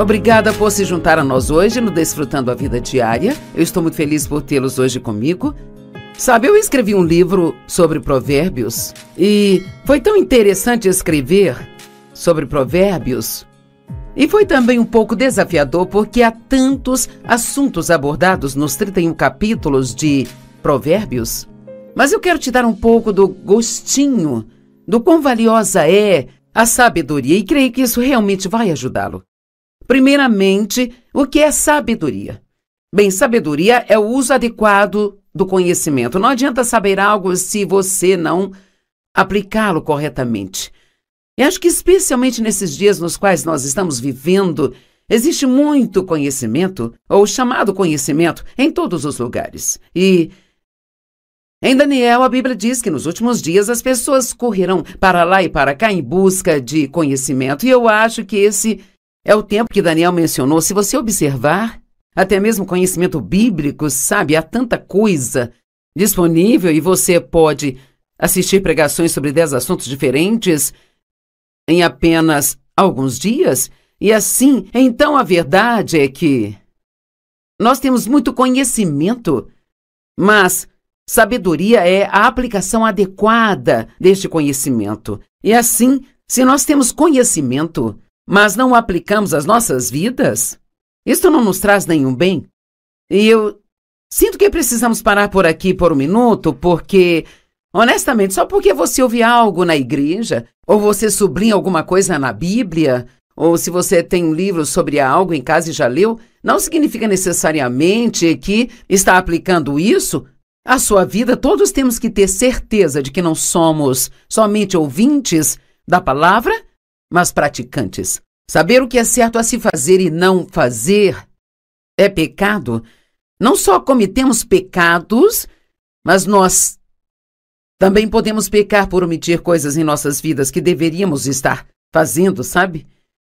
Obrigada por se juntar a nós hoje no Desfrutando a Vida Diária. Eu estou muito feliz por tê-los hoje comigo. Sabe, eu escrevi um livro sobre provérbios e foi tão interessante escrever sobre provérbios. E foi também um pouco desafiador porque há tantos assuntos abordados nos 31 capítulos de Provérbios. Mas eu quero te dar um pouco do gostinho do quão valiosa é a sabedoria e creio que isso realmente vai ajudá-lo. Primeiramente, o que é sabedoria? Bem, sabedoria é o uso adequado do conhecimento. Não adianta saber algo se você não aplicá-lo corretamente. E acho que especialmente nesses dias nos quais nós estamos vivendo, existe muito conhecimento, ou chamado conhecimento, em todos os lugares. E em Daniel, a Bíblia diz que nos últimos dias as pessoas correrão para lá e para cá em busca de conhecimento. E eu acho que esse é o tempo que Daniel mencionou. Se você observar, até mesmo conhecimento bíblico, sabe, há tanta coisa disponível e você pode assistir pregações sobre 10 assuntos diferentes em apenas alguns dias. E assim, então a verdade é que nós temos muito conhecimento, mas sabedoria é a aplicação adequada deste conhecimento. E assim, se nós temos conhecimento, mas não o aplicamos às nossas vidas, isto não nos traz nenhum bem. E eu sinto que precisamos parar por aqui por um minuto, porque, honestamente, só porque você ouve algo na igreja, ou você sublinha alguma coisa na Bíblia, ou se você tem um livro sobre algo em casa e já leu, não significa necessariamente que está aplicando isso à sua vida. Todos temos que ter certeza de que não somos somente ouvintes da palavra, mas praticantes. Saber o que é certo a se fazer e não fazer é pecado. Não só cometemos pecados, mas nós também podemos pecar por omitir coisas em nossas vidas que deveríamos estar fazendo, sabe?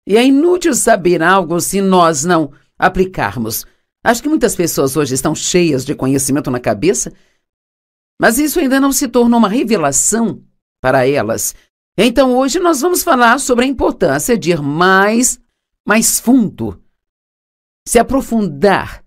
E é inútil saber algo se nós não aplicarmos. Acho que muitas pessoas hoje estão cheias de conhecimento na cabeça, mas isso ainda não se tornou uma revelação para elas. Então hoje nós vamos falar sobre a importância de ir mais fundo, se aprofundar.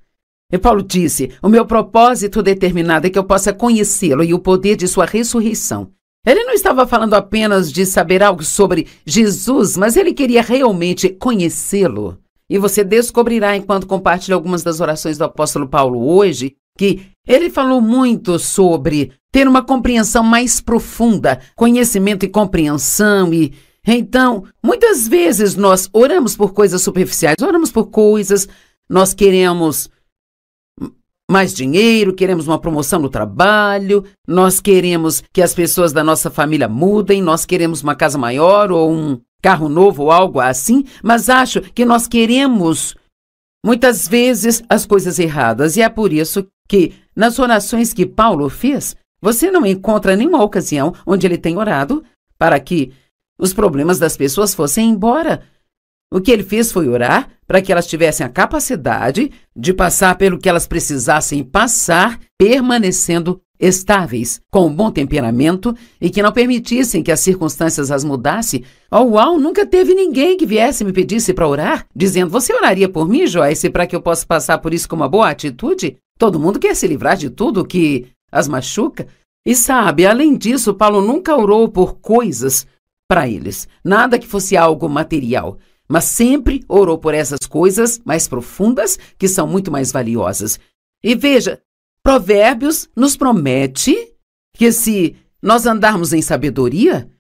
E Paulo disse, o meu propósito determinado é que eu possa conhecê-lo e o poder de sua ressurreição. Ele não estava falando apenas de saber algo sobre Jesus, mas ele queria realmente conhecê-lo. E você descobrirá, enquanto compartilha algumas das orações do apóstolo Paulo hoje, que ele falou muito sobre ter uma compreensão mais profunda, conhecimento e compreensão. E então, muitas vezes nós oramos por coisas superficiais, oramos por coisas, nós queremos mais dinheiro, queremos uma promoção no trabalho, nós queremos que as pessoas da nossa família mudem, nós queremos uma casa maior ou um carro novo ou algo assim, mas acho que nós queremos muitas vezes as coisas erradas. E é por isso que nas orações que Paulo fez, você não encontra nenhuma ocasião onde ele tem orado para que os problemas das pessoas fossem embora. O que ele fez foi orar para que elas tivessem a capacidade de passar pelo que elas precisassem passar, permanecendo estáveis, com um bom temperamento e que não permitissem que as circunstâncias as mudassem. Uau, nunca teve ninguém que viesse e me pedisse para orar, dizendo, você oraria por mim, Joyce, para que eu possa passar por isso com uma boa atitude? Todo mundo quer se livrar de tudo que as machuca. E sabe, além disso, Paulo nunca orou por coisas para eles, nada que fosse algo material, mas sempre orou por essas coisas mais profundas, que são muito mais valiosas. E veja, Provérbios nos promete que se nós andarmos em sabedoria,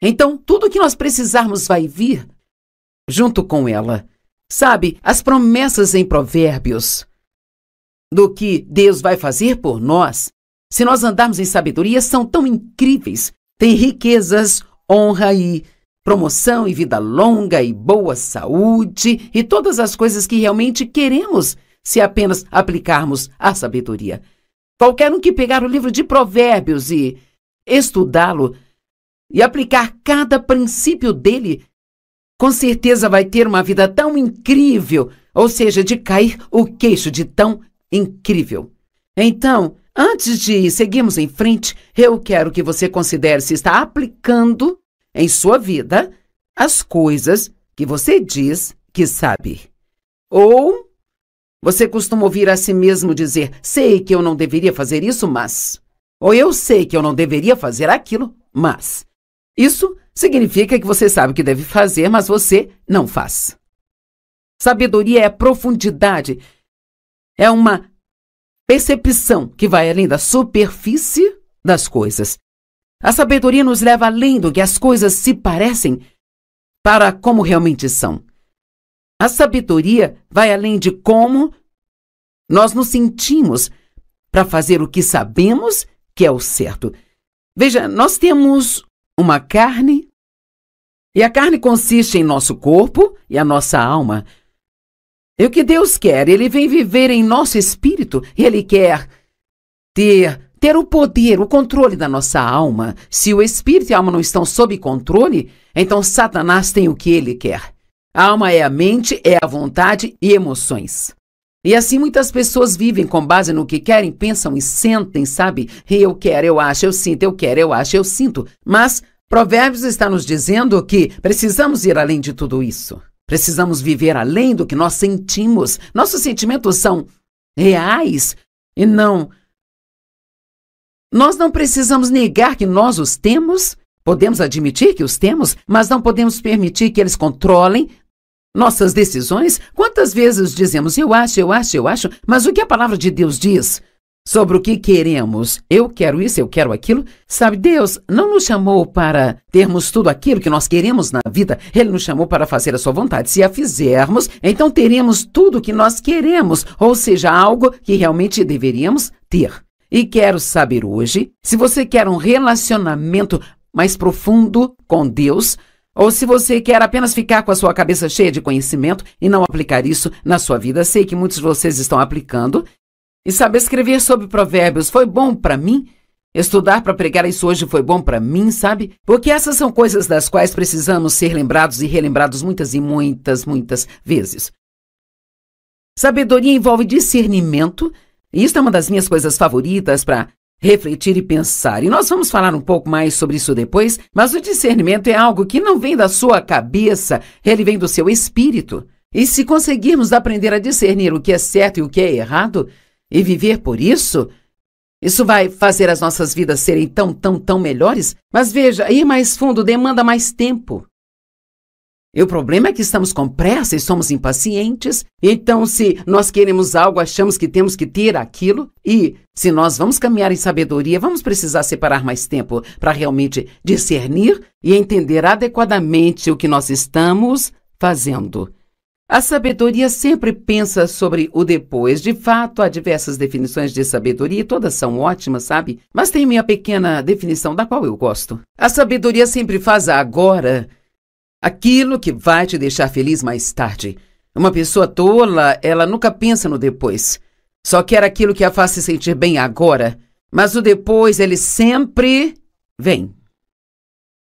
então tudo que nós precisarmos vai vir junto com ela. Sabe, as promessas em Provérbios do que Deus vai fazer por nós, se nós andarmos em sabedoria, são tão incríveis. Tem riquezas, honra e promoção e vida longa e boa saúde e todas as coisas que realmente queremos se apenas aplicarmos a sabedoria. Qualquer um que pegar o livro de Provérbios e estudá-lo e aplicar cada princípio dele, com certeza vai ter uma vida tão incrível, ou seja, de cair o queixo de tão incrível. Então, antes de seguirmos em frente, eu quero que você considere se está aplicando em sua vida as coisas que você diz que sabe. Ou você costuma ouvir a si mesmo dizer, sei que eu não deveria fazer isso, mas... Ou eu sei que eu não deveria fazer aquilo, mas... Isso significa que você sabe o que deve fazer, mas você não faz. Sabedoria é profundidade. É uma percepção que vai além da superfície das coisas. A sabedoria nos leva além do que as coisas se parecem para como realmente são. A sabedoria vai além de como nós nos sentimos para fazer o que sabemos que é o certo. Veja, nós temos uma carne, e a carne consiste em nosso corpo e a nossa alma. E o que Deus quer? Ele vem viver em nosso espírito, e Ele quer ter o poder, o controle da nossa alma. Se o espírito e a alma não estão sob controle, então Satanás tem o que ele quer. A alma é a mente, é a vontade e emoções. E assim muitas pessoas vivem com base no que querem, pensam e sentem, sabe? Eu quero, eu acho, eu sinto, eu quero, eu acho, eu sinto. Mas Provérbios está nos dizendo que precisamos ir além de tudo isso. Precisamos viver além do que nós sentimos. Nossos sentimentos são reais e não... Nós não precisamos negar que nós os temos. Podemos admitir que os temos, mas não podemos permitir que eles controlem nossas decisões. Quantas vezes dizemos, eu acho, mas o que a palavra de Deus diz sobre o que queremos? Eu quero isso, eu quero aquilo. Sabe, Deus não nos chamou para termos tudo aquilo que nós queremos na vida. Ele nos chamou para fazer a sua vontade. Se a fizermos, então teremos tudo o que nós queremos, ou seja, algo que realmente deveríamos ter. E quero saber hoje, se você quer um relacionamento mais profundo com Deus, ou se você quer apenas ficar com a sua cabeça cheia de conhecimento e não aplicar isso na sua vida. Sei que muitos de vocês estão aplicando. E sabe, escrever sobre provérbios foi bom para mim. Estudar para pregar isso hoje foi bom para mim, sabe? Porque essas são coisas das quais precisamos ser lembrados e relembrados muitas e muitas vezes. Sabedoria envolve discernimento. E isso é uma das minhas coisas favoritas para refletir e pensar. E nós vamos falar um pouco mais sobre isso depois, mas o discernimento é algo que não vem da sua cabeça, ele vem do seu espírito. E se conseguirmos aprender a discernir o que é certo e o que é errado, e viver por isso, isso vai fazer as nossas vidas serem tão melhores. Mas veja, ir mais fundo demanda mais tempo. E o problema é que estamos com pressa e somos impacientes. Então, se nós queremos algo, achamos que temos que ter aquilo. E se nós vamos caminhar em sabedoria, vamos precisar separar mais tempo para realmente discernir e entender adequadamente o que nós estamos fazendo. A sabedoria sempre pensa sobre o depois. De fato, há diversas definições de sabedoria e todas são ótimas, sabe? Mas tem minha pequena definição da qual eu gosto. A sabedoria sempre faz agora aquilo que vai te deixar feliz mais tarde. Uma pessoa tola, ela nunca pensa no depois. Só quer aquilo que a faz se sentir bem agora. Mas o depois, ele sempre vem.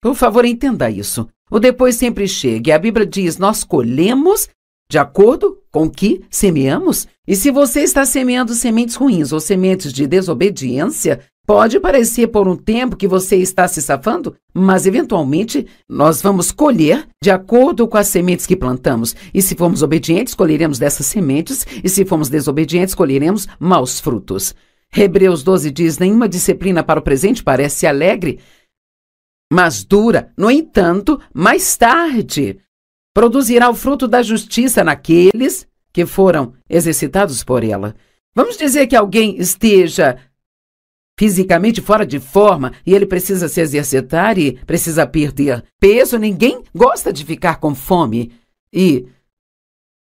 Por favor, entenda isso. O depois sempre chega. E a Bíblia diz, nós colhemos de acordo com o que semeamos. E se você está semeando sementes ruins ou sementes de desobediência, pode parecer por um tempo que você está se safando, mas eventualmente nós vamos colher de acordo com as sementes que plantamos. E se formos obedientes, colheremos dessas sementes, e se formos desobedientes, colheremos maus frutos. Hebreus 12 diz, nenhuma disciplina para o presente parece alegre, mas dura. No entanto, mais tarde, produzirá o fruto da justiça naqueles que foram exercitados por ela. Vamos dizer que alguém esteja fisicamente fora de forma e ele precisa se exercitar e precisa perder peso. Ninguém gosta de ficar com fome. E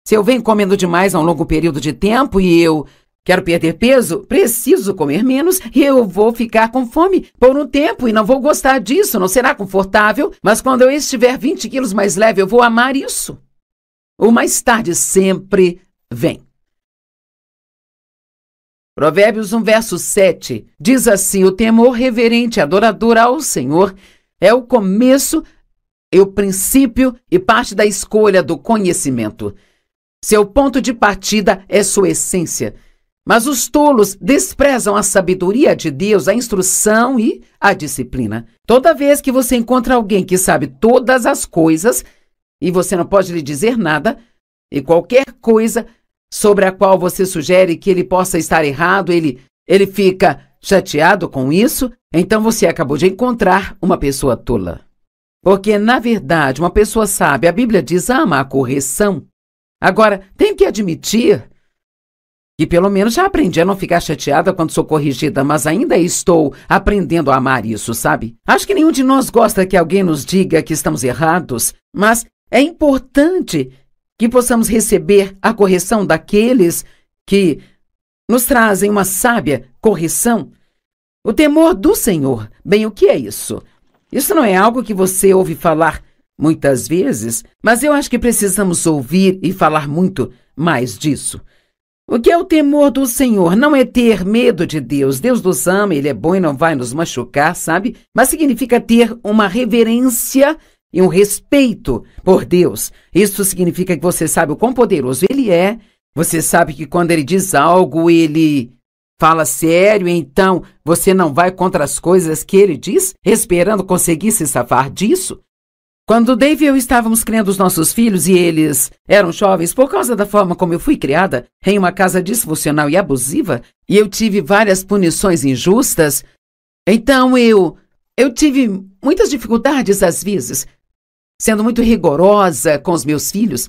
se eu venho comendo demais há um longo período de tempo e eu quero perder peso, preciso comer menos e eu vou ficar com fome por um tempo e não vou gostar disso, não será confortável, mas quando eu estiver 20 quilos mais leve, eu vou amar isso. O mais tarde sempre vem. Provérbios 1, verso 7, diz assim, o temor reverente e adorador ao Senhor é o começo e o princípio e parte da escolha do conhecimento. Seu ponto de partida é sua essência. Mas os tolos desprezam a sabedoria de Deus, a instrução e a disciplina. Toda vez que você encontra alguém que sabe todas as coisas e você não pode lhe dizer nada, E qualquer coisa sobre a qual você sugere que ele possa estar errado, ele fica chateado com isso, então você acabou de encontrar uma pessoa tola. Porque, na verdade, uma pessoa sábia, a Bíblia diz, ama a correção. Agora, tenho que admitir que pelo menos já aprendi a não ficar chateada quando sou corrigida, mas ainda estou aprendendo a amar isso, sabe? Acho que nenhum de nós gosta que alguém nos diga que estamos errados, mas é importante que possamos receber a correção daqueles que nos trazem uma sábia correção. O temor do Senhor. Bem, o que é isso? Isso não é algo que você ouve falar muitas vezes, mas eu acho que precisamos ouvir e falar muito mais disso. O que é o temor do Senhor? Não é ter medo de Deus. Deus nos ama, Ele é bom e não vai nos machucar, sabe? Mas significa ter uma reverência e um respeito por Deus. Isso significa que você sabe o quão poderoso Ele é. Você sabe que quando Ele diz algo, Ele fala sério, então você não vai contra as coisas que Ele diz, esperando conseguir se safar disso. Quando Dave e eu estávamos criando os nossos filhos e eles eram jovens, por causa da forma como eu fui criada, em uma casa disfuncional e abusiva, e eu tive várias punições injustas, então eu tive muitas dificuldades às vezes, sendo muito rigorosa com os meus filhos,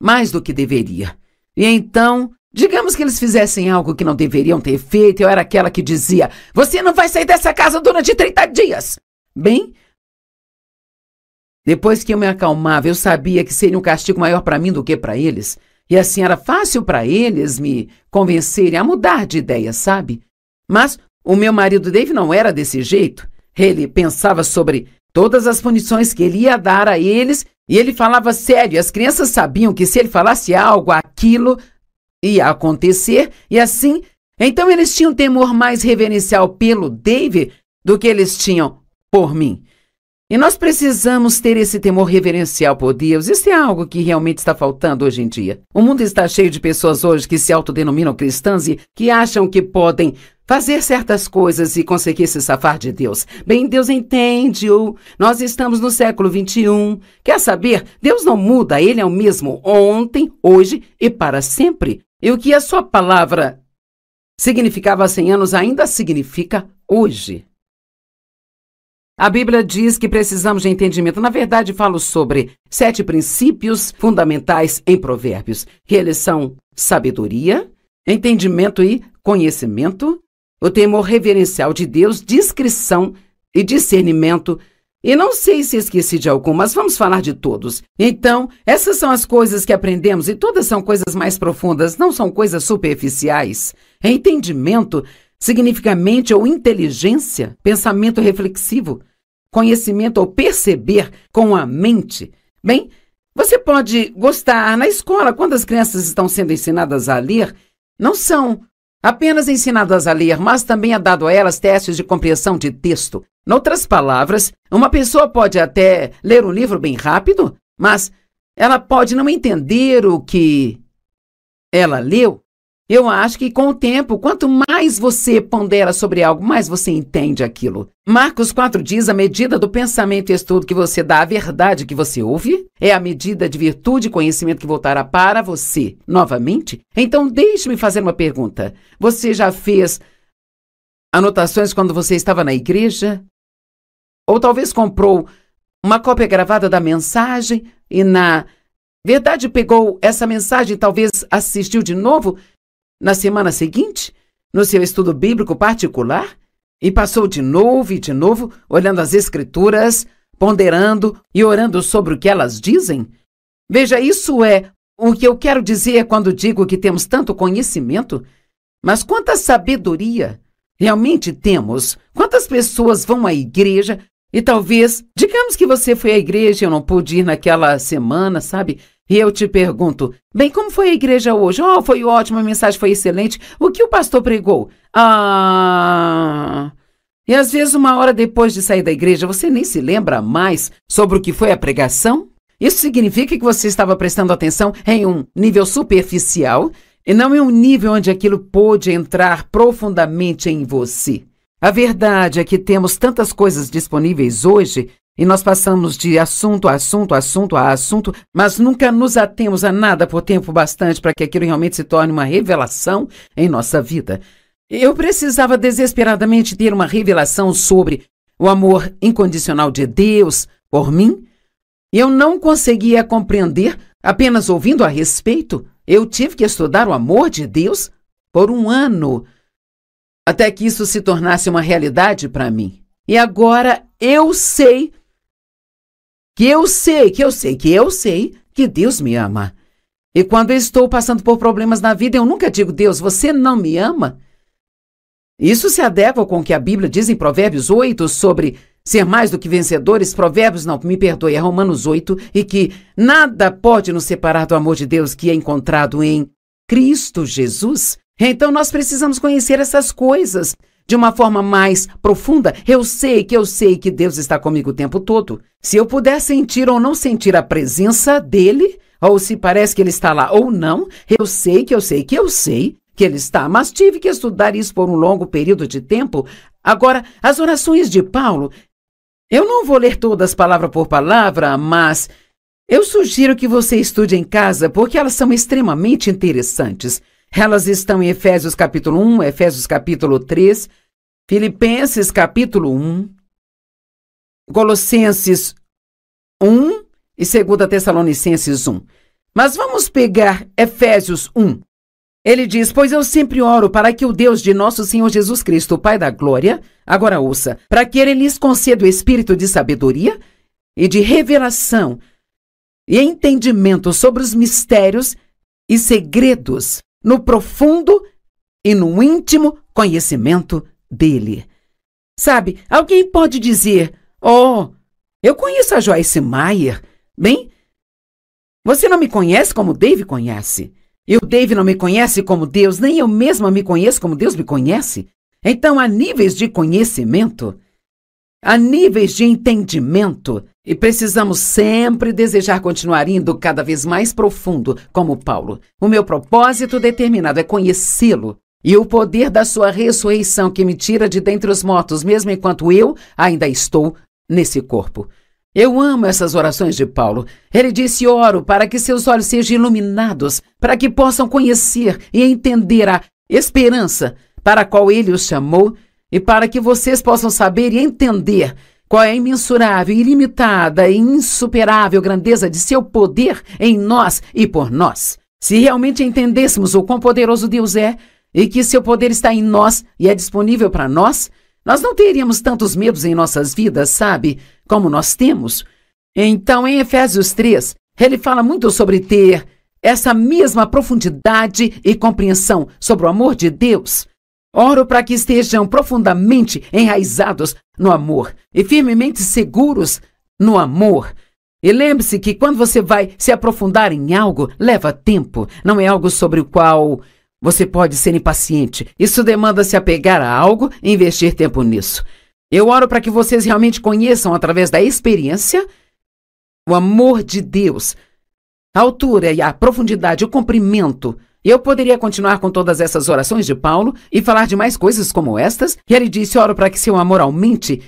mais do que deveria. E então, digamos que eles fizessem algo que não deveriam ter feito, eu era aquela que dizia, você não vai sair dessa casa durante 30 dias. Bem, depois que eu me acalmava, eu sabia que seria um castigo maior para mim do que para eles. E assim era fácil para eles me convencerem a mudar de ideia, sabe? Mas o meu marido Dave não era desse jeito. Ele pensava sobre todas as punições que ele ia dar a eles e ele falava sério. As crianças sabiam que se ele falasse algo, aquilo ia acontecer. E assim, então eles tinham temor mais reverencial pelo Dave do que eles tinham por mim. E nós precisamos ter esse temor reverencial por Deus. Isso é algo que realmente está faltando hoje em dia. O mundo está cheio de pessoas hoje que se autodenominam cristãs e que acham que podem fazer certas coisas e conseguir se safar de Deus. Bem, Deus entende-o. Nós estamos no século 21. Quer saber? Deus não muda. Ele é o mesmo ontem, hoje e para sempre. E o que a sua palavra significava há 100 anos ainda significa hoje. A Bíblia diz que precisamos de entendimento. Na verdade, falo sobre 7 princípios fundamentais em Provérbios, que eles são sabedoria, entendimento e conhecimento, o temor reverencial de Deus, discrição e discernimento. E não sei se esqueci de algum, mas vamos falar de todos. Então, essas são as coisas que aprendemos e todas são coisas mais profundas, não são coisas superficiais. Entendimento significa mente ou inteligência, pensamento reflexivo, conhecimento ou perceber com a mente. Bem, você pode gostar na escola, quando as crianças estão sendo ensinadas a ler, não são apenas ensinadas a ler, mas também é dado a elas testes de compreensão de texto. Em outras palavras, uma pessoa pode até ler um livro bem rápido, mas ela pode não entender o que ela leu. Eu acho que com o tempo, quanto mais você pondera sobre algo, mais você entende aquilo. Marcos 4 diz, a medida do pensamento e estudo que você dá à verdade que você ouve é a medida de virtude e conhecimento que voltará para você novamente. Então, deixe-me fazer uma pergunta. Você já fez anotações quando você estava na igreja? Ou talvez comprou uma cópia gravada da mensagem e na verdade pegou essa mensagem e talvez assistiu de novo na semana seguinte, no seu estudo bíblico particular, e passou de novo, olhando as escrituras, ponderando e orando sobre o que elas dizem? Veja, isso é o que eu quero dizer quando digo que temos tanto conhecimento. Mas quanta sabedoria realmente temos? Quantas pessoas vão à igreja e talvez, digamos que você foi à igreja e eu não pude ir naquela semana, sabe? E eu te pergunto, bem, como foi a igreja hoje? Oh, foi ótimo, a mensagem foi excelente. O que o pastor pregou? E às vezes, uma hora depois de sair da igreja, você nem se lembra mais sobre o que foi a pregação? Isso significa que você estava prestando atenção em um nível superficial e não em um nível onde aquilo pôde entrar profundamente em você. A verdade é que temos tantas coisas disponíveis hoje e nós passamos de assunto a assunto, assunto a assunto, mas nunca nos atemos a nada por tempo bastante para que aquilo realmente se torne uma revelação em nossa vida. Eu precisava desesperadamente ter uma revelação sobre o amor incondicional de Deus por mim. Eu não conseguia compreender apenas ouvindo a respeito. Eu tive que estudar o amor de Deus por 1 ano, até que isso se tornasse uma realidade para mim. E agora eu sei que Deus me ama. E quando eu estou passando por problemas na vida, eu nunca digo: Deus, você não me ama? Isso se adequa com o que a Bíblia diz em Provérbios 8 sobre ser mais do que vencedores. É Romanos 8, e que nada pode nos separar do amor de Deus que é encontrado em Cristo Jesus. Então nós precisamos conhecer essas coisas de uma forma mais profunda. Eu sei que Deus está comigo o tempo todo. Se eu puder sentir ou não sentir a presença dele, ou se parece que ele está lá ou não, eu sei que ele está, mas tive que estudar isso por um longo período de tempo. Agora, as orações de Paulo, eu não vou ler todas palavra por palavra, mas eu sugiro que você estude em casa, porque elas são extremamente interessantes. Elas estão em Efésios capítulo 1, Efésios capítulo 3, Filipenses capítulo 1, Colossenses 1 e 2 Tessalonicenses 1. Mas vamos pegar Efésios 1. Ele diz: pois eu sempre oro para que o Deus de nosso Senhor Jesus Cristo, o Pai da Glória, agora ouça, para que Ele lhes conceda o espírito de sabedoria e de revelação e entendimento sobre os mistérios e segredos, no profundo e no íntimo conhecimento dele. Sabe, alguém pode dizer: oh, eu conheço a Joyce Meyer. Bem, você não me conhece como Dave conhece. E o Dave não me conhece como Deus, nem eu mesma me conheço como Deus me conhece. Então, há níveis de conhecimento, há níveis de entendimento, e precisamos sempre desejar continuar indo cada vez mais profundo, como Paulo. O meu propósito determinado é conhecê-lo, e o poder da sua ressurreição que me tira de dentre os mortos, mesmo enquanto eu ainda estou nesse corpo. Eu amo essas orações de Paulo. Ele disse: oro para que seus olhos sejam iluminados, para que possam conhecer e entender a esperança para a qual ele os chamou, e para que vocês possam saber e entender qual é a imensurável, ilimitada e insuperável grandeza de seu poder em nós e por nós. Se realmente entendêssemos o quão poderoso Deus é, e que seu poder está em nós e é disponível para nós, nós não teríamos tantos medos em nossas vidas, sabe, como nós temos. Então, em Efésios 3, ele fala muito sobre ter essa mesma profundidade e compreensão sobre o amor de Deus. Oro para que estejam profundamente enraizados no amor e firmemente seguros no amor. E lembre-se que quando você vai se aprofundar em algo, leva tempo. Não é algo sobre o qual você pode ser impaciente. Isso demanda se apegar a algo e investir tempo nisso. Eu oro para que vocês realmente conheçam, através da experiência, o amor de Deus, a altura e a profundidade, o comprimento. Eu poderia continuar com todas essas orações de Paulo e falar de mais coisas como estas. E ele disse: oro para que seu amor aumente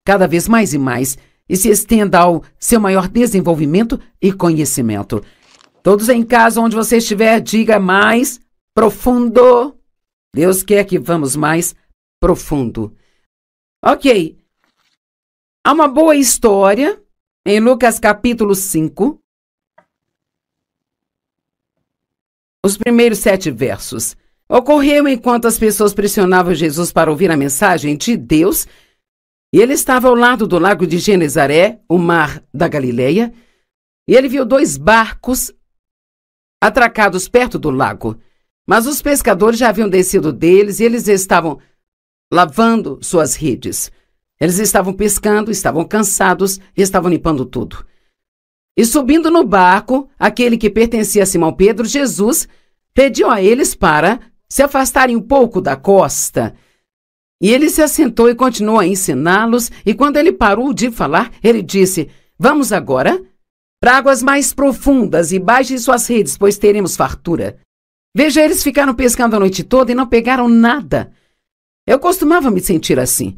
cada vez mais e mais e se estenda ao seu maior desenvolvimento e conhecimento. Todos em casa, onde você estiver, diga: mais profundo. Deus quer que vamos mais profundo. Ok. Há uma boa história em Lucas capítulo 5. Os primeiros 7 versos. Ocorreu enquanto as pessoas pressionavam Jesus para ouvir a mensagem de Deus, e ele estava ao lado do lago de Genezaré, o mar da Galileia, e ele viu 2 barcos atracados perto do lago. Mas os pescadores já haviam descido deles e eles estavam lavando suas redes. Eles estavam pescando, estavam cansados e estavam limpando tudo. E subindo no barco, aquele que pertencia a Simão Pedro, Jesus pediu a eles para se afastarem um pouco da costa. E ele se assentou e continuou a ensiná-los, e quando ele parou de falar, ele disse: vamos agora para águas mais profundas e baixem suas redes, pois teremos fartura. Veja, eles ficaram pescando a noite toda e não pegaram nada. Eu costumava me sentir assim.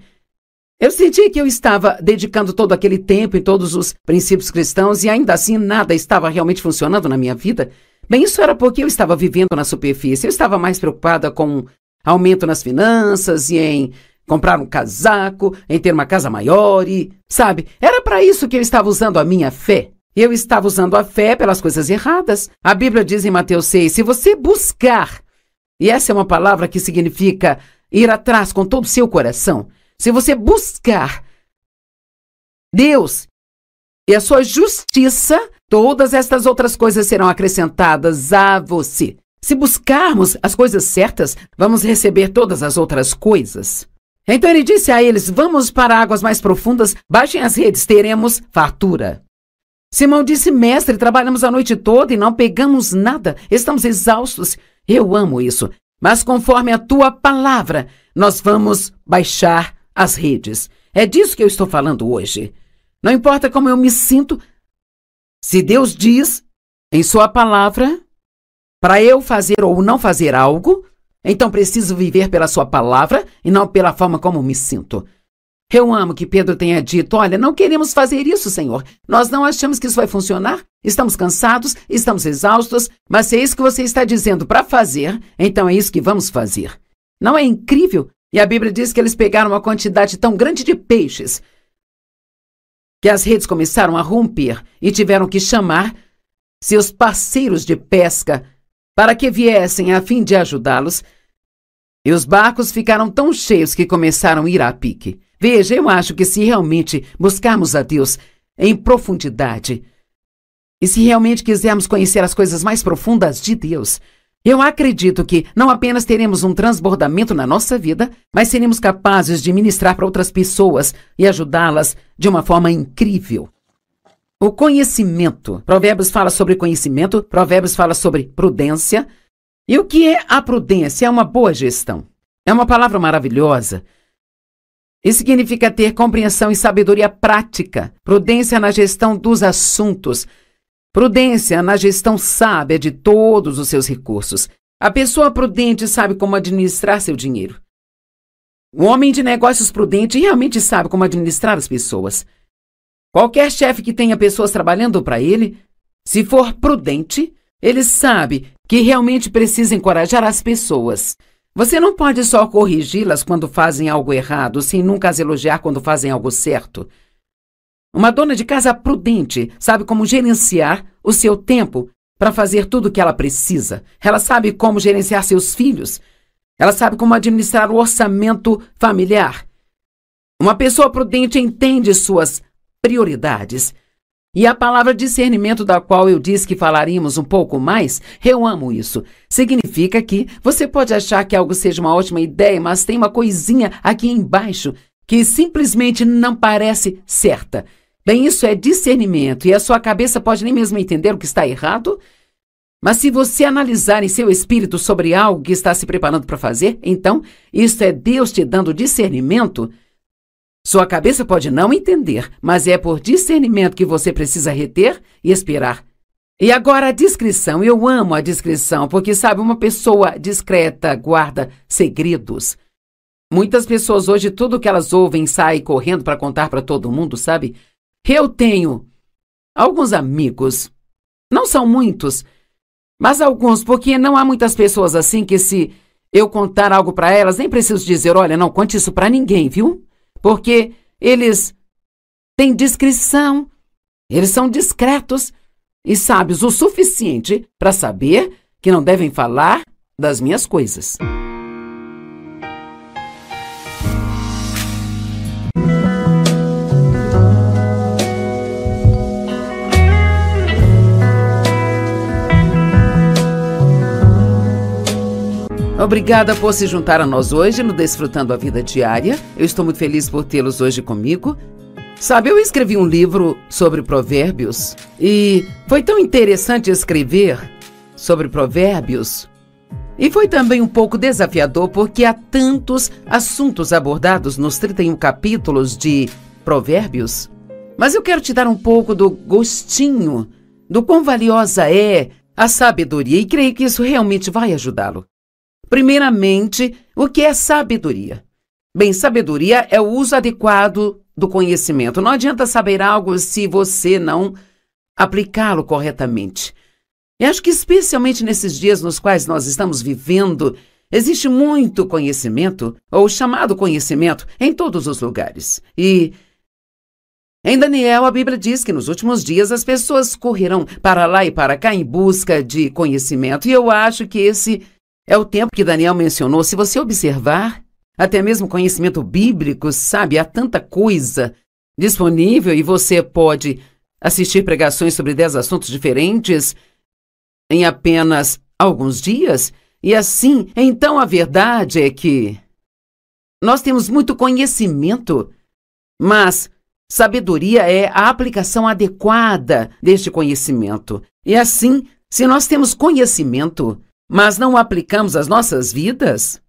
Eu senti que eu estava dedicando todo aquele tempo em todos os princípios cristãos e ainda assim nada estava realmente funcionando na minha vida. Bem, isso era porque eu estava vivendo na superfície. Eu estava mais preocupada com aumento nas finanças e em comprar um casaco, em ter uma casa maior e, sabe, era para isso que eu estava usando a minha fé. Eu estava usando a fé pelas coisas erradas. A Bíblia diz em Mateus 6, se você buscar, e essa é uma palavra que significa ir atrás com todo o seu coração, se você buscar Deus e a sua justiça, todas estas outras coisas serão acrescentadas a você. Se buscarmos as coisas certas, vamos receber todas as outras coisas. Então ele disse a eles, vamos para águas mais profundas, baixem as redes, teremos fartura. Simão disse, mestre, trabalhamos a noite toda e não pegamos nada, estamos exaustos. Eu amo isso, mas conforme a tua palavra, nós vamos baixar as redes. É disso que eu estou falando hoje. Não importa como eu me sinto, se Deus diz em sua palavra para eu fazer ou não fazer algo, então preciso viver pela sua palavra e não pela forma como me sinto. Eu amo que Pedro tenha dito, olha, não queremos fazer isso, Senhor. Nós não achamos que isso vai funcionar. Estamos cansados, estamos exaustos, mas se é isso que você está dizendo para fazer, então é isso que vamos fazer. Não é incrível? E a Bíblia diz que eles pegaram uma quantidade tão grande de peixes que as redes começaram a romper e tiveram que chamar seus parceiros de pesca para que viessem a fim de ajudá-los. E os barcos ficaram tão cheios que começaram a ir a pique. Veja, eu acho que se realmente buscarmos a Deus em profundidade e se realmente quisermos conhecer as coisas mais profundas de Deus, eu acredito que não apenas teremos um transbordamento na nossa vida, mas seremos capazes de ministrar para outras pessoas e ajudá-las de uma forma incrível. O conhecimento. Provérbios fala sobre conhecimento, Provérbios fala sobre prudência. E o que é a prudência? É uma boa gestão. É uma palavra maravilhosa. E significa ter compreensão e sabedoria prática. Prudência na gestão dos assuntos. Prudência na gestão sábia de todos os seus recursos. A pessoa prudente sabe como administrar seu dinheiro. O homem de negócios prudente realmente sabe como administrar as pessoas. Qualquer chefe que tenha pessoas trabalhando para ele, se for prudente, ele sabe que realmente precisa encorajar as pessoas. Você não pode só corrigi-las quando fazem algo errado, sem nunca as elogiar quando fazem algo certo. Uma dona de casa prudente sabe como gerenciar o seu tempo para fazer tudo o que ela precisa. Ela sabe como gerenciar seus filhos. Ela sabe como administrar o orçamento familiar. Uma pessoa prudente entende suas prioridades. E a palavra discernimento, da qual eu disse que falaríamos um pouco mais, eu amo isso. Significa que você pode achar que algo seja uma ótima ideia, mas tem uma coisinha aqui embaixo que simplesmente não parece certa. Bem, isso é discernimento e a sua cabeça pode nem mesmo entender o que está errado. Mas se você analisar em seu espírito sobre algo que está se preparando para fazer, então isso é Deus te dando discernimento. Sua cabeça pode não entender, mas é por discernimento que você precisa reter e esperar. E agora a discrição. Eu amo a discrição, porque, sabe, uma pessoa discreta guarda segredos. Muitas pessoas hoje, tudo que elas ouvem, saem correndo para contar para todo mundo, sabe? Eu tenho alguns amigos, não são muitos, mas alguns, porque não há muitas pessoas assim que se eu contar algo para elas, nem preciso dizer, olha, não conte isso para ninguém, viu? Porque eles têm discrição, eles são discretos e sábios o suficiente para saber que não devem falar das minhas coisas. Obrigada por se juntar a nós hoje no Desfrutando a Vida Diária. Eu estou muito feliz por tê-los hoje comigo. Sabe, eu escrevi um livro sobre provérbios e foi tão interessante escrever sobre provérbios. E foi também um pouco desafiador porque há tantos assuntos abordados nos 31 capítulos de provérbios. Mas eu quero te dar um pouco do gostinho do quão valiosa é a sabedoria e creio que isso realmente vai ajudá-lo. Primeiramente, o que é sabedoria? Bem, sabedoria é o uso adequado do conhecimento. Não adianta saber algo se você não aplicá-lo corretamente. E acho que especialmente nesses dias nos quais nós estamos vivendo, existe muito conhecimento, ou chamado conhecimento, em todos os lugares. E em Daniel, a Bíblia diz que nos últimos dias as pessoas correrão para lá e para cá em busca de conhecimento. E eu acho que esse é o tempo que Daniel mencionou. Se você observar, até mesmo conhecimento bíblico, sabe, há tanta coisa disponível e você pode assistir pregações sobre 10 assuntos diferentes em apenas alguns dias. E assim, então a verdade é que nós temos muito conhecimento, mas sabedoria é a aplicação adequada deste conhecimento. E assim, se nós temos conhecimento, mas não o aplicamos às nossas vidas,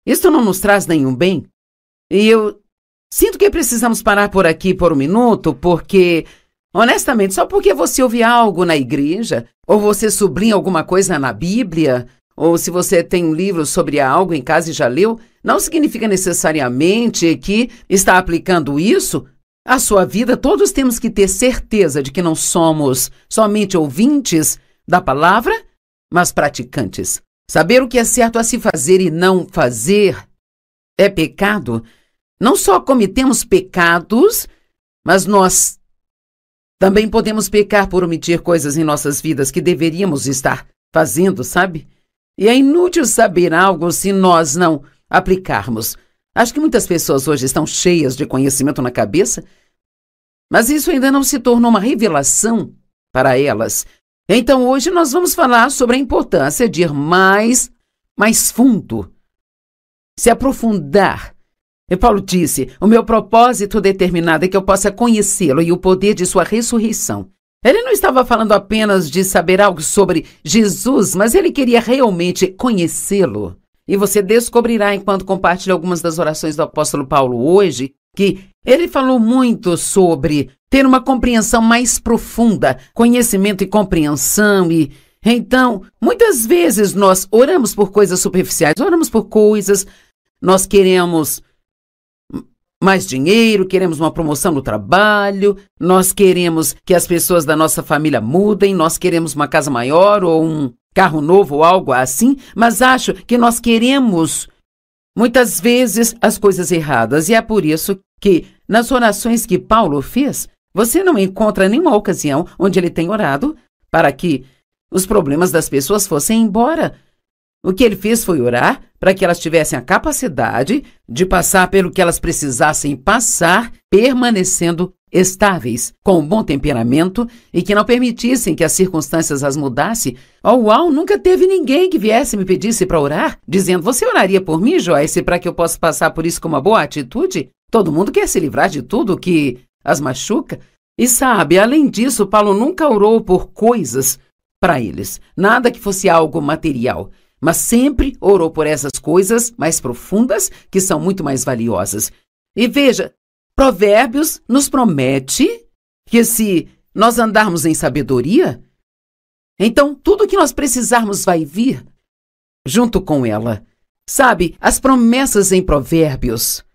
isto não nos traz nenhum bem. E eu sinto que precisamos parar por aqui por um minuto, porque, honestamente, só porque você ouve algo na igreja, ou você sublinha alguma coisa na Bíblia, ou se você tem um livro sobre algo em casa e já leu, não significa necessariamente que está aplicando isso à sua vida. Todos temos que ter certeza de que não somos somente ouvintes da palavra, mas praticantes. Saber o que é certo a se fazer e não fazer é pecado. Não só cometemos pecados, mas nós também podemos pecar por omitir coisas em nossas vidas que deveríamos estar fazendo, sabe? E é inútil saber algo se nós não aplicarmos. Acho que muitas pessoas hoje estão cheias de conhecimento na cabeça, mas isso ainda não se tornou uma revelação para elas. Então hoje nós vamos falar sobre a importância de ir mais fundo, se aprofundar. E Paulo disse, o meu propósito determinado é que eu possa conhecê-lo e o poder de sua ressurreição. Ele não estava falando apenas de saber algo sobre Jesus, mas ele queria realmente conhecê-lo. E você descobrirá, enquanto compartilha algumas das orações do apóstolo Paulo hoje, que ele falou muito sobre ter uma compreensão mais profunda, conhecimento e compreensão. E então, muitas vezes nós oramos por coisas superficiais, oramos por coisas, nós queremos mais dinheiro, queremos uma promoção no trabalho, nós queremos que as pessoas da nossa família mudem, nós queremos uma casa maior ou um carro novo ou algo assim, mas acho que nós queremos muitas vezes as coisas erradas. E é por isso que nas orações que Paulo fez, você não encontra nenhuma ocasião onde ele tem orado para que os problemas das pessoas fossem embora. O que ele fez foi orar para que elas tivessem a capacidade de passar pelo que elas precisassem passar, permanecendo estáveis, com um bom temperamento e que não permitissem que as circunstâncias as mudassem. Uau, nunca teve ninguém que viesse e me pedisse para orar, dizendo, você oraria por mim, Joyce, para que eu possa passar por isso com uma boa atitude? Todo mundo quer se livrar de tudo que as machuca. E sabe, além disso, Paulo nunca orou por coisas para eles, nada que fosse algo material, mas sempre orou por essas coisas mais profundas, que são muito mais valiosas. E veja, Provérbios nos promete que se nós andarmos em sabedoria, então tudo que nós precisarmos vai vir junto com ela. Sabe, as promessas em Provérbios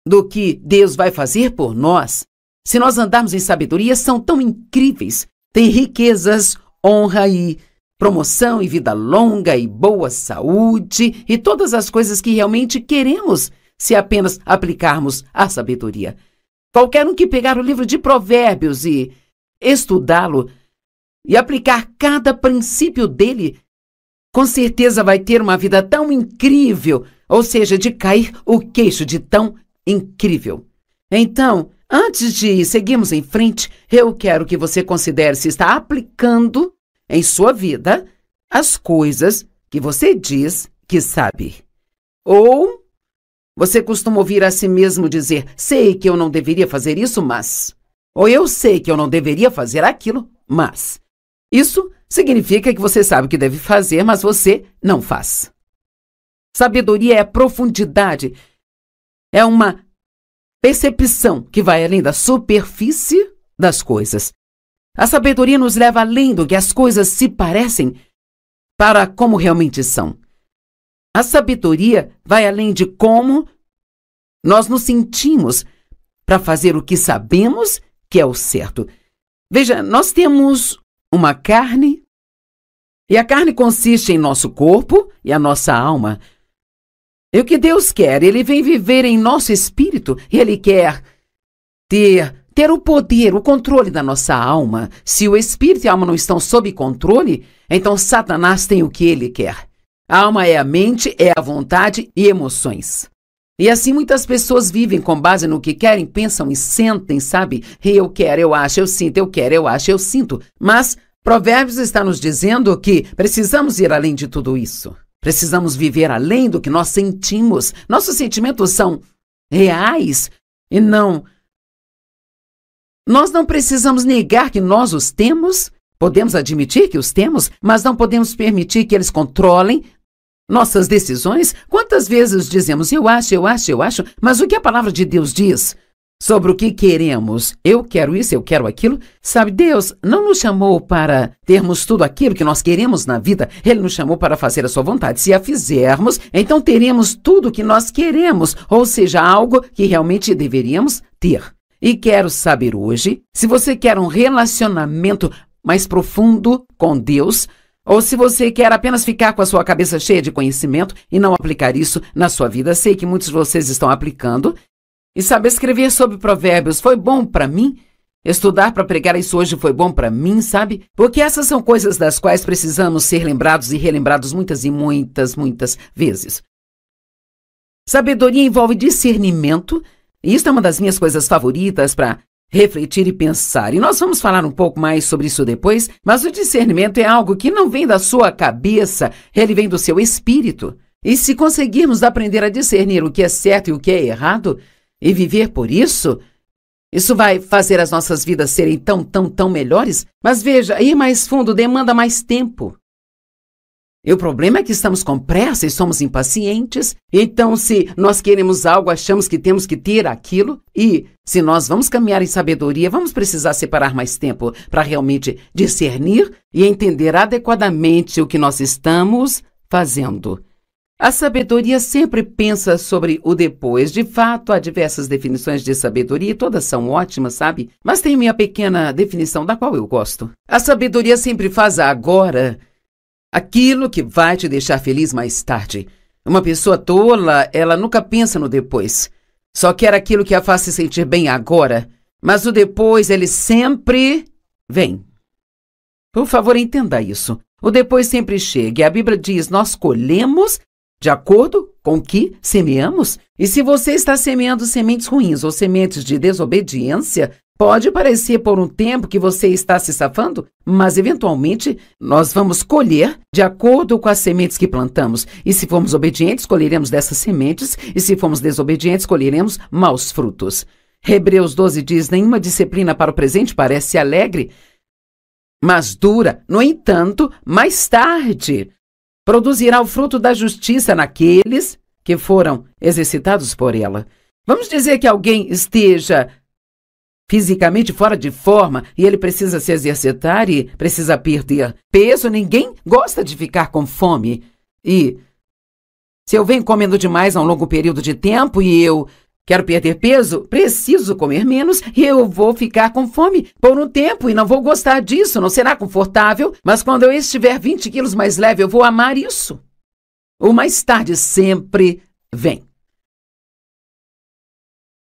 do que Deus vai fazer por nós, se nós andarmos em sabedoria, são tão incríveis. Tem riquezas, honra e promoção e vida longa e boa saúde e todas as coisas que realmente queremos se apenas aplicarmos a sabedoria. Qualquer um que pegar o livro de Provérbios e estudá-lo e aplicar cada princípio dele, com certeza vai ter uma vida tão incrível, ou seja, de cair o queixo de tão incrível. Então, antes de seguirmos em frente, eu quero que você considere se está aplicando em sua vida as coisas que você diz que sabe. Ou você costuma ouvir a si mesmo dizer, sei que eu não deveria fazer isso, mas... Ou eu sei que eu não deveria fazer aquilo, mas... Isso significa que você sabe o que deve fazer, mas você não faz. Sabedoria é profundidade. É uma percepção que vai além da superfície das coisas. A sabedoria nos leva além do que as coisas se parecem para como realmente são. A sabedoria vai além de como nós nos sentimos para fazer o que sabemos que é o certo. Veja, nós temos uma carne, e a carne consiste em nosso corpo e a nossa alma. E o que Deus quer? Ele vem viver em nosso espírito e Ele quer ter o poder, o controle da nossa alma. Se o espírito e a alma não estão sob controle, então Satanás tem o que ele quer. A alma é a mente, é a vontade e emoções. E assim muitas pessoas vivem com base no que querem, pensam e sentem, sabe? Eu quero, eu acho, eu sinto, eu quero, eu acho, eu sinto. Mas Provérbios está nos dizendo que precisamos ir além de tudo isso. Precisamos viver além do que nós sentimos. Nossos sentimentos são reais e não... Nós não precisamos negar que nós os temos. Podemos admitir que os temos, mas não podemos permitir que eles controlem nossas decisões. Quantas vezes dizemos, eu acho, mas o que a palavra de Deus diz sobre o que queremos? Eu quero isso, eu quero aquilo. Sabe, Deus não nos chamou para termos tudo aquilo que nós queremos na vida. Ele nos chamou para fazer a sua vontade. Se a fizermos, então teremos tudo o que nós queremos, ou seja, algo que realmente deveríamos ter. E quero saber hoje, se você quer um relacionamento mais profundo com Deus, ou se você quer apenas ficar com a sua cabeça cheia de conhecimento e não aplicar isso na sua vida. Sei que muitos de vocês estão aplicando. E sabe, escrever sobre provérbios foi bom para mim. Estudar para pregar isso hoje foi bom para mim, sabe? Porque essas são coisas das quais precisamos ser lembrados e relembrados muitas e muitas vezes. Sabedoria envolve discernimento, e isso é uma das minhas coisas favoritas para refletir e pensar. E nós vamos falar um pouco mais sobre isso depois, mas o discernimento é algo que não vem da sua cabeça, ele vem do seu espírito. E se conseguirmos aprender a discernir o que é certo e o que é errado, e viver por isso, isso vai fazer as nossas vidas serem tão melhores. Mas veja, ir mais fundo demanda mais tempo. E o problema é que estamos com pressa e somos impacientes. Então, se nós queremos algo, achamos que temos que ter aquilo. E se nós vamos caminhar em sabedoria, vamos precisar separar mais tempo para realmente discernir e entender adequadamente o que nós estamos fazendo. A sabedoria sempre pensa sobre o depois. De fato, há diversas definições de sabedoria e todas são ótimas, sabe? Mas tem minha pequena definição da qual eu gosto. A sabedoria sempre faz agora aquilo que vai te deixar feliz mais tarde. Uma pessoa tola, ela nunca pensa no depois. Só quer aquilo que a faz se sentir bem agora. Mas o depois, ele sempre vem. Por favor, entenda isso. O depois sempre chega. E a Bíblia diz, nós colhemos de acordo com o que semeamos. E se você está semeando sementes ruins ou sementes de desobediência, pode parecer por um tempo que você está se safando, mas eventualmente nós vamos colher de acordo com as sementes que plantamos. E se formos obedientes, colheremos dessas sementes, e se formos desobedientes, colheremos maus frutos. Hebreus 12 diz, nenhuma disciplina para o presente parece alegre, mas dura. No entanto, mais tarde, produzirá o fruto da justiça naqueles que foram exercitados por ela. Vamos dizer que alguém esteja fisicamente fora de forma e ele precisa se exercitar e precisa perder peso. Ninguém gosta de ficar com fome. E se eu venho comendo demais a um longo período de tempo e eu quero perder peso, preciso comer menos e eu vou ficar com fome por um tempo e não vou gostar disso, não será confortável, mas quando eu estiver 20 quilos mais leve, eu vou amar isso. O mais tarde sempre vem.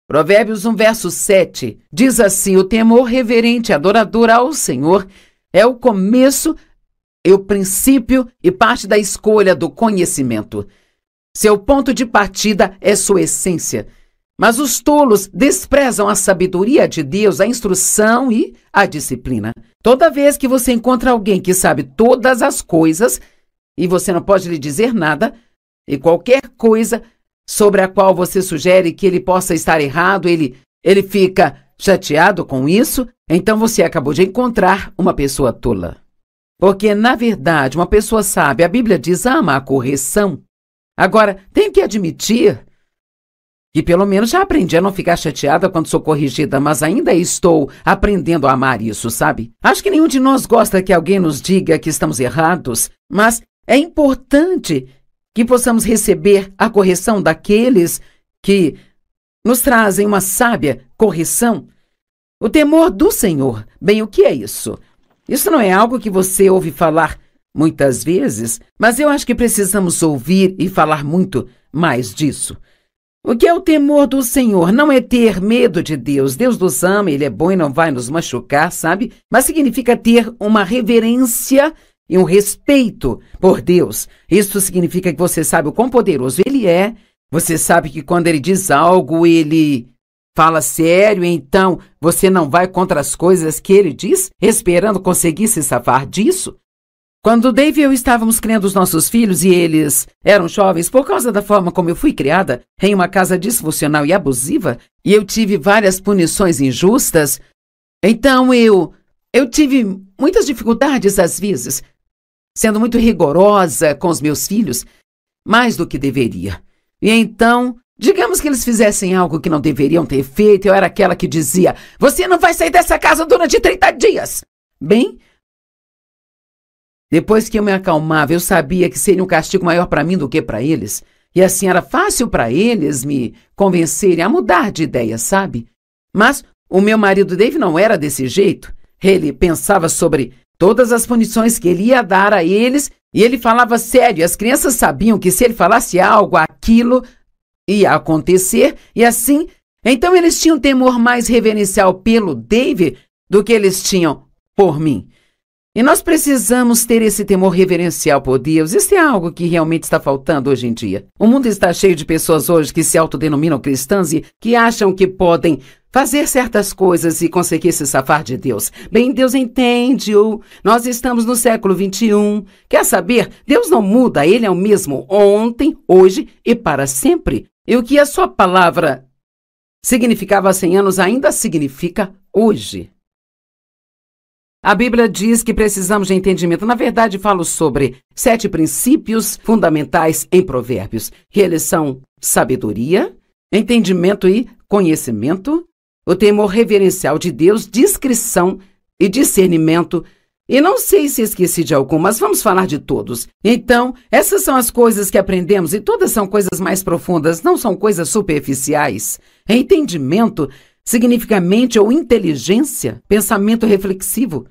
Provérbios 1, verso 7, diz assim, o temor reverente e adorador ao Senhor é o começo, é o princípio e parte da escolha do conhecimento. Seu ponto de partida é sua essência. Mas os tolos desprezam a sabedoria de Deus, a instrução e a disciplina. Toda vez que você encontra alguém que sabe todas as coisas e você não pode lhe dizer nada, e qualquer coisa sobre a qual você sugere que ele possa estar errado, ele fica chateado com isso, então você acabou de encontrar uma pessoa tola. Porque, na verdade, uma pessoa sábia, a Bíblia diz, ama a correção. Agora, tenho que admitir que pelo menos já aprendi a não ficar chateada quando sou corrigida, mas ainda estou aprendendo a amar isso, sabe? Acho que nenhum de nós gosta que alguém nos diga que estamos errados, mas é importante que possamos receber a correção daqueles que nos trazem uma sábia correção. O temor do Senhor. Bem, o que é isso? Isso não é algo que você ouve falar muitas vezes, mas eu acho que precisamos ouvir e falar muito mais disso. O que é o temor do Senhor? Não é ter medo de Deus. Deus nos ama, Ele é bom e não vai nos machucar, sabe? Mas significa ter uma reverência e um respeito por Deus. Isso significa que você sabe o quão poderoso Ele é. Você sabe que quando Ele diz algo, Ele fala sério, então você não vai contra as coisas que Ele diz, esperando conseguir se safar disso. Quando Dave e eu estávamos criando os nossos filhos e eles eram jovens, por causa da forma como eu fui criada, em uma casa disfuncional e abusiva, e eu tive várias punições injustas, então eu tive muitas dificuldades às vezes, sendo muito rigorosa com os meus filhos, mais do que deveria. E então, digamos que eles fizessem algo que não deveriam ter feito, eu era aquela que dizia, você não vai sair dessa casa durante 30 dias. Bem, depois que eu me acalmava, eu sabia que seria um castigo maior para mim do que para eles. E assim era fácil para eles me convencerem a mudar de ideia, sabe? Mas o meu marido Dave não era desse jeito. Ele pensava sobre todas as punições que ele ia dar a eles e ele falava sério. E as crianças sabiam que se ele falasse algo, aquilo ia acontecer. E assim, então eles tinham temor mais reverencial pelo Dave do que eles tinham por mim. E nós precisamos ter esse temor reverencial por Deus. Isso é algo que realmente está faltando hoje em dia. O mundo está cheio de pessoas hoje que se autodenominam cristãs e que acham que podem fazer certas coisas e conseguir se safar de Deus. Bem, Deus entende-o. Nós estamos no século 21. Quer saber? Deus não muda. Ele é o mesmo ontem, hoje e para sempre. E o que a sua palavra significava há 100 anos ainda significa hoje. A Bíblia diz que precisamos de entendimento. Na verdade, falo sobre 7 princípios fundamentais em Provérbios. E eles são sabedoria, entendimento e conhecimento, o temor reverencial de Deus, discrição e discernimento. E não sei se esqueci de algum, mas vamos falar de todos. Então, essas são as coisas que aprendemos e todas são coisas mais profundas, não são coisas superficiais. Entendimento significa mente ou inteligência, pensamento reflexivo,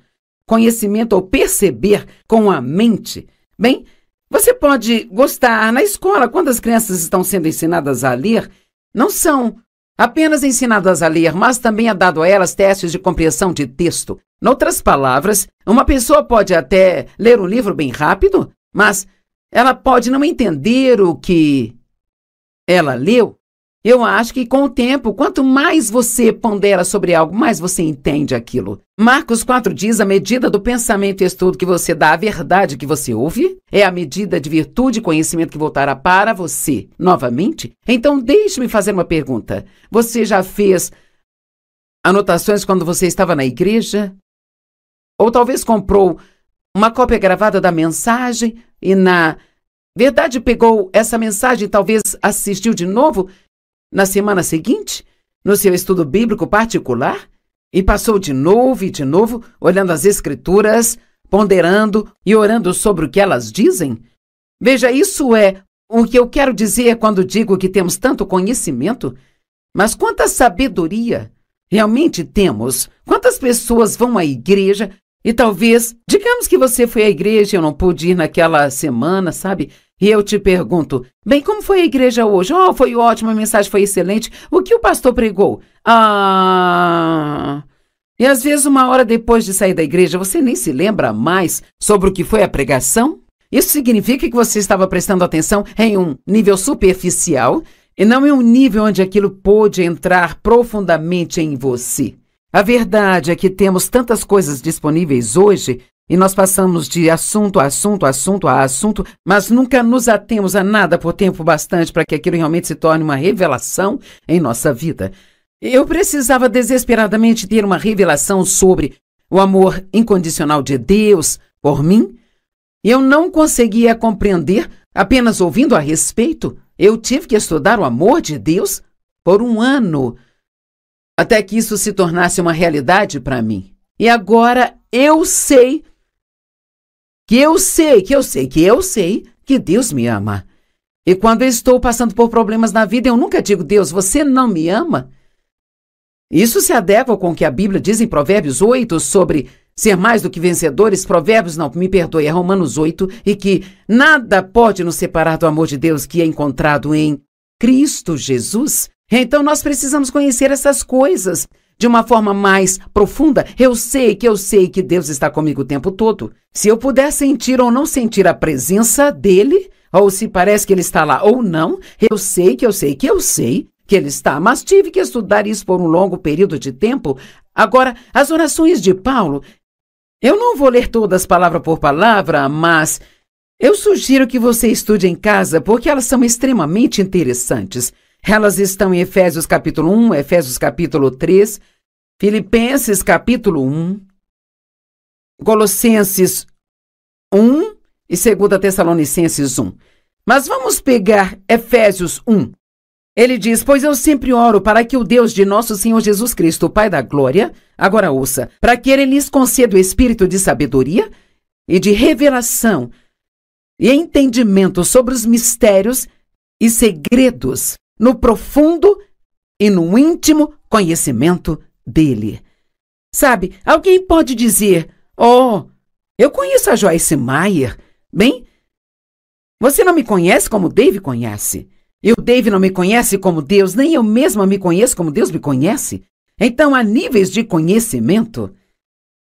conhecimento ou perceber com a mente. Bem, você pode gostar na escola, quando as crianças estão sendo ensinadas a ler, não são apenas ensinadas a ler, mas também é dado a elas testes de compreensão de texto. Noutras palavras, uma pessoa pode até ler um livro bem rápido, mas ela pode não entender o que ela leu. Eu acho que com o tempo, quanto mais você pondera sobre algo, mais você entende aquilo. Marcos 4 diz, a medida do pensamento e estudo que você dá à verdade que você ouve é a medida de virtude e conhecimento que voltará para você novamente. Então, deixe-me fazer uma pergunta. Você já fez anotações quando você estava na igreja? Ou talvez comprou uma cópia gravada da mensagem e na verdade pegou essa mensagem e talvez assistiu de novo na semana seguinte, no seu estudo bíblico particular, e passou de novo e de novo, olhando as escrituras, ponderando e orando sobre o que elas dizem? Veja, isso é o que eu quero dizer quando digo que temos tanto conhecimento. Mas quanta sabedoria realmente temos? Quantas pessoas vão à igreja e talvez, digamos que você foi à igreja e eu não pude ir naquela semana, sabe? E eu te pergunto, bem, como foi a igreja hoje? Oh, foi ótimo, a mensagem foi excelente. O que o pastor pregou? E às vezes, uma hora depois de sair da igreja, você nem se lembra mais sobre o que foi a pregação? Isso significa que você estava prestando atenção em um nível superficial e não em um nível onde aquilo pôde entrar profundamente em você. A verdade é que temos tantas coisas disponíveis hoje e nós passamos de assunto a assunto, assunto a assunto, mas nunca nos atemos a nada por tempo bastante para que aquilo realmente se torne uma revelação em nossa vida. Eu precisava desesperadamente ter uma revelação sobre o amor incondicional de Deus por mim. E eu não conseguia compreender apenas ouvindo a respeito. Eu tive que estudar o amor de Deus por 1 ano, até que isso se tornasse uma realidade para mim. E agora eu sei que Deus me ama. E quando eu estou passando por problemas na vida, eu nunca digo, Deus, você não me ama? Isso se adequa com o que a Bíblia diz em Provérbios 8 sobre ser mais do que vencedores. Provérbios, não, me perdoe, é Romanos 8, e que nada pode nos separar do amor de Deus que é encontrado em Cristo Jesus. Então nós precisamos conhecer essas coisas de uma forma mais profunda. Eu sei que Deus está comigo o tempo todo. Se eu puder sentir ou não sentir a presença dele, ou se parece que ele está lá ou não, eu sei que ele está, mas tive que estudar isso por um longo período de tempo. Agora, as orações de Paulo, eu não vou ler todas palavra por palavra, mas eu sugiro que você estude em casa, porque elas são extremamente interessantes. Elas estão em Efésios capítulo 1, Efésios capítulo 3, Filipenses capítulo 1, Colossenses 1 e 2 Tessalonicenses 1. Mas vamos pegar Efésios 1. Ele diz, pois eu sempre oro para que o Deus de nosso Senhor Jesus Cristo, o Pai da Glória, agora ouça, para que ele lhes conceda o espírito de sabedoria e de revelação e entendimento sobre os mistérios e segredos no profundo e no íntimo conhecimento dele. Sabe, alguém pode dizer, eu conheço a Joyce Meyer. Bem, você não me conhece como Dave conhece. E o Dave não me conhece como Deus, nem eu mesma me conheço como Deus me conhece. Então, há níveis de conhecimento,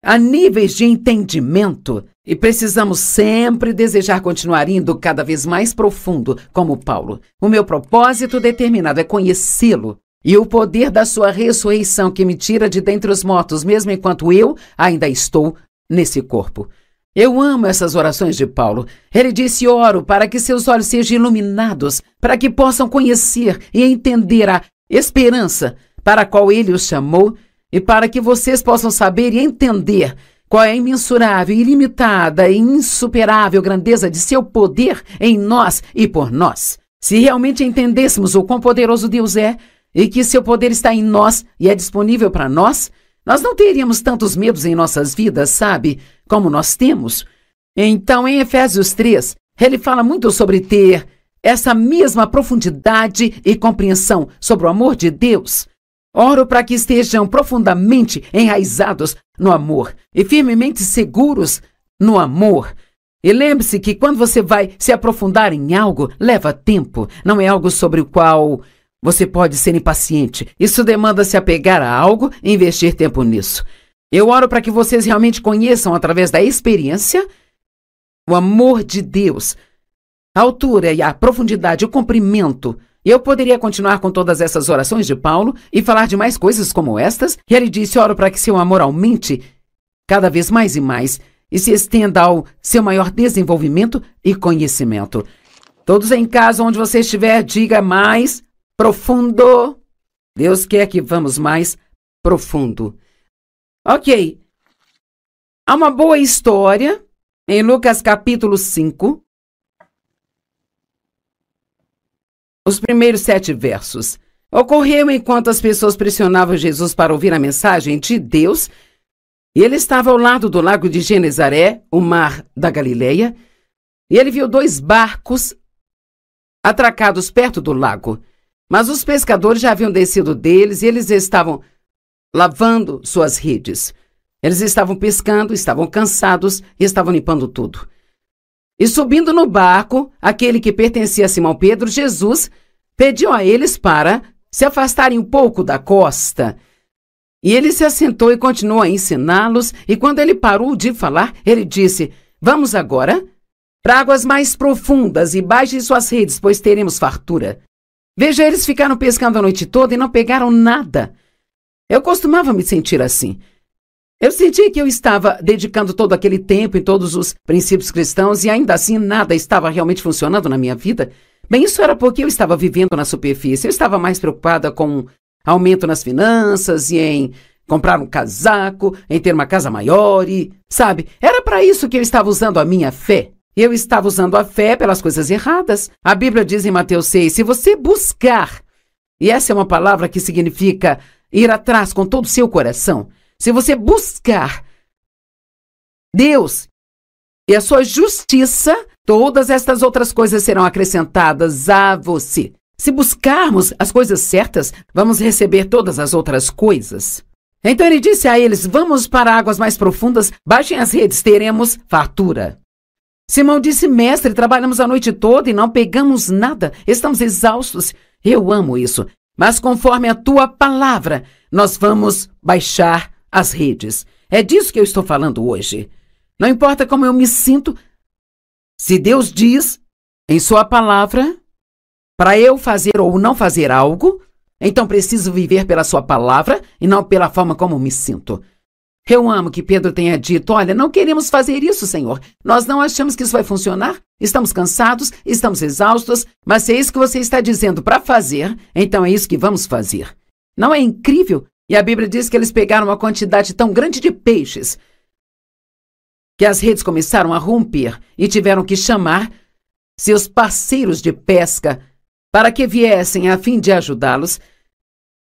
há níveis de entendimento, e precisamos sempre desejar continuar indo cada vez mais profundo, como Paulo. O meu propósito determinado é conhecê-lo, e o poder da sua ressurreição que me tira de dentre os mortos, mesmo enquanto eu ainda estou nesse corpo. Eu amo essas orações de Paulo. Ele disse, oro para que seus olhos sejam iluminados, para que possam conhecer e entender a esperança para a qual ele os chamou e para que vocês possam saber e entender qual é a imensurável, ilimitada e insuperável grandeza de seu poder em nós e por nós. Se realmente entendêssemos o quão poderoso Deus é e que seu poder está em nós e é disponível para nós, nós não teríamos tantos medos em nossas vidas, sabe, como nós temos. Então, em Efésios 3, ele fala muito sobre ter essa mesma profundidade e compreensão sobre o amor de Deus. Oro para que estejam profundamente enraizados no amor e firmemente seguros no amor. E lembre-se que quando você vai se aprofundar em algo, leva tempo. Não é algo sobre o qual você pode ser impaciente. Isso demanda se apegar a algo e investir tempo nisso. Eu oro para que vocês realmente conheçam, através da experiência, o amor de Deus, a altura e a profundidade, o comprimento. Eu poderia continuar com todas essas orações de Paulo e falar de mais coisas como estas. E ele disse, oro para que seu amor aumente cada vez mais e mais e se estenda ao seu maior desenvolvimento e conhecimento. Todos em casa, onde você estiver, diga mais profundo. Deus quer que vamos mais profundo. Ok. Há uma boa história em Lucas capítulo 5. Os primeiros 7 versos. Ocorreu enquanto as pessoas pressionavam Jesus para ouvir a mensagem de Deus, e ele estava ao lado do lago de Genezaré, o mar da Galileia, e ele viu 2 barcos atracados perto do lago. Mas os pescadores já haviam descido deles e eles estavam lavando suas redes. Eles estavam pescando, estavam cansados e estavam limpando tudo. E subindo no barco, aquele que pertencia a Simão Pedro, Jesus pediu a eles para se afastarem um pouco da costa. E ele se assentou e continuou a ensiná-los, e quando ele parou de falar, ele disse, vamos agora para águas mais profundas e baixem suas redes, pois teremos fartura. Veja, eles ficaram pescando a noite toda e não pegaram nada. Eu costumava me sentir assim. Eu sentia que eu estava dedicando todo aquele tempo em todos os princípios cristãos e ainda assim nada estava realmente funcionando na minha vida. Bem, isso era porque eu estava vivendo na superfície. Eu estava mais preocupada com aumento nas finanças e em comprar um casaco, em ter uma casa maior e, sabe, era para isso que eu estava usando a minha fé. Eu estava usando a fé pelas coisas erradas. A Bíblia diz em Mateus 6, se você buscar, e essa é uma palavra que significa ir atrás com todo o seu coração, se você buscar Deus e a sua justiça, todas estas outras coisas serão acrescentadas a você. Se buscarmos as coisas certas, vamos receber todas as outras coisas. Então ele disse a eles: vamos para águas mais profundas, baixem as redes, teremos fartura. Simão disse: mestre, trabalhamos a noite toda e não pegamos nada, estamos exaustos. Eu amo isso, mas conforme a tua palavra, nós vamos baixar as redes. É disso que eu estou falando hoje. Não importa como eu me sinto, se Deus diz em sua palavra para eu fazer ou não fazer algo, então preciso viver pela sua palavra e não pela forma como me sinto. Eu amo que Pedro tenha dito: olha, não queremos fazer isso, Senhor. Nós não achamos que isso vai funcionar. Estamos cansados, estamos exaustos, mas se é isso que você está dizendo para fazer, então é isso que vamos fazer. Não é incrível? E a Bíblia diz que eles pegaram uma quantidade tão grande de peixes que as redes começaram a romper e tiveram que chamar seus parceiros de pesca para que viessem a fim de ajudá-los,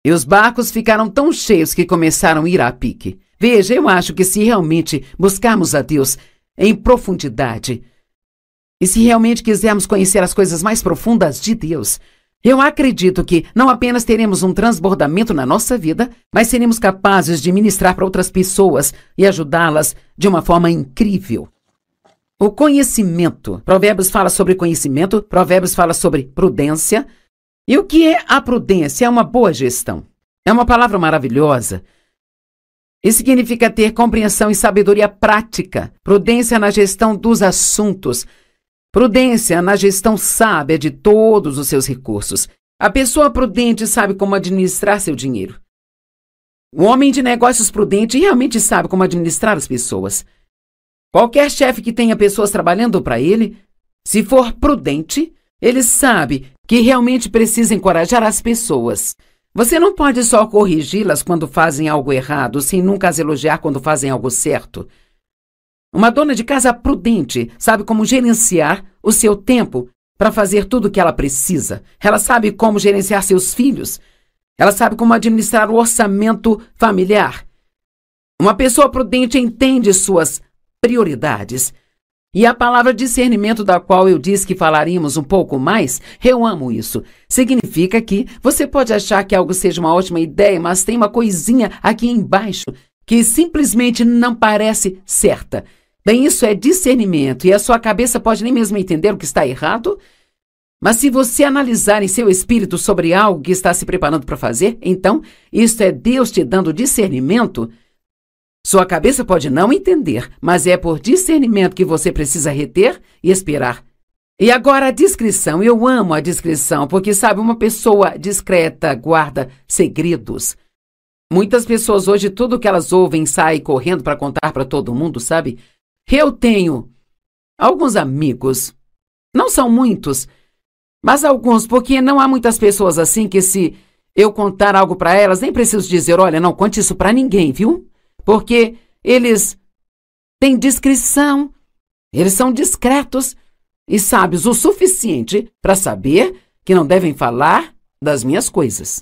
e os barcos ficaram tão cheios que começaram a ir a pique. Veja, eu acho que se realmente buscarmos a Deus em profundidade, e se realmente quisermos conhecer as coisas mais profundas de Deus, eu acredito que não apenas teremos um transbordamento na nossa vida, mas seremos capazes de ministrar para outras pessoas e ajudá-las de uma forma incrível. O conhecimento. Provérbios fala sobre conhecimento, Provérbios fala sobre prudência. E o que é a prudência? É uma boa gestão. É uma palavra maravilhosa. Isso significa ter compreensão e sabedoria prática. Prudência na gestão dos assuntos. Prudência na gestão sábia de todos os seus recursos. A pessoa prudente sabe como administrar seu dinheiro. O homem de negócios prudente realmente sabe como administrar as pessoas. Qualquer chefe que tenha pessoas trabalhando para ele, se for prudente, ele sabe que realmente precisa encorajar as pessoas. Você não pode só corrigi-las quando fazem algo errado, sem nunca as elogiar quando fazem algo certo. Uma dona de casa prudente sabe como gerenciar o seu tempo para fazer tudo o que ela precisa. Ela sabe como gerenciar seus filhos. Ela sabe como administrar o orçamento familiar. Uma pessoa prudente entende suas prioridades. E a palavra discernimento, da qual eu disse que falaríamos um pouco mais, eu amo isso. Significa que você pode achar que algo seja uma ótima ideia, mas tem uma coisinha aqui embaixo que simplesmente não parece certa. Bem, isso é discernimento, e a sua cabeça pode nem mesmo entender o que está errado, mas se você analisar em seu espírito sobre algo que está se preparando para fazer, então isso é Deus te dando discernimento. Sua cabeça pode não entender, mas é por discernimento que você precisa reter e esperar. E agora a discrição. Eu amo a discrição, porque, sabe, uma pessoa discreta guarda segredos. Muitas pessoas hoje, tudo que elas ouvem, saem correndo para contar para todo mundo, sabe? Eu tenho alguns amigos, não são muitos, mas alguns, porque não há muitas pessoas assim que, se eu contar algo para elas, nem preciso dizer: olha, não conte isso para ninguém, viu? Porque eles têm discrição, eles são discretos e sábios o suficiente para saber que não devem falar das minhas coisas.